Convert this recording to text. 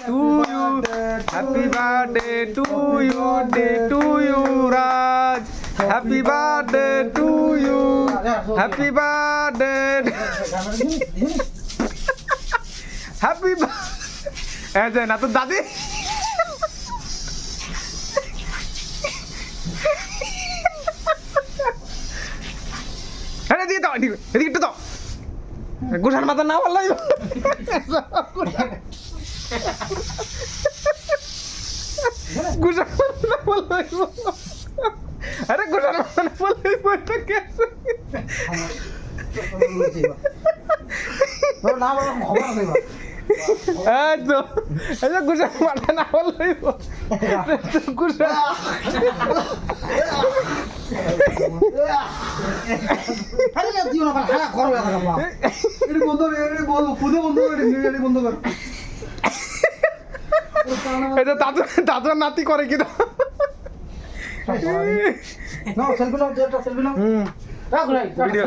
Two you, happy birthday to you, day to you Raj, happy birthday to you, happy birthday, happy birthday না তো দাদি। হ্যাঁ এদিকে দাও, এদিকে একটু দাও, গোসার মাথা না বললাই, গোসার মাথা না বললাই, আরে গোসার মাথা না বললাই বইটা গেছে। এই তো এই যে গোসার মাথা না বললাই, গোসার দাদুর নাতি করে কি সেলফি নাও, সেলফি নাও। ভিডিও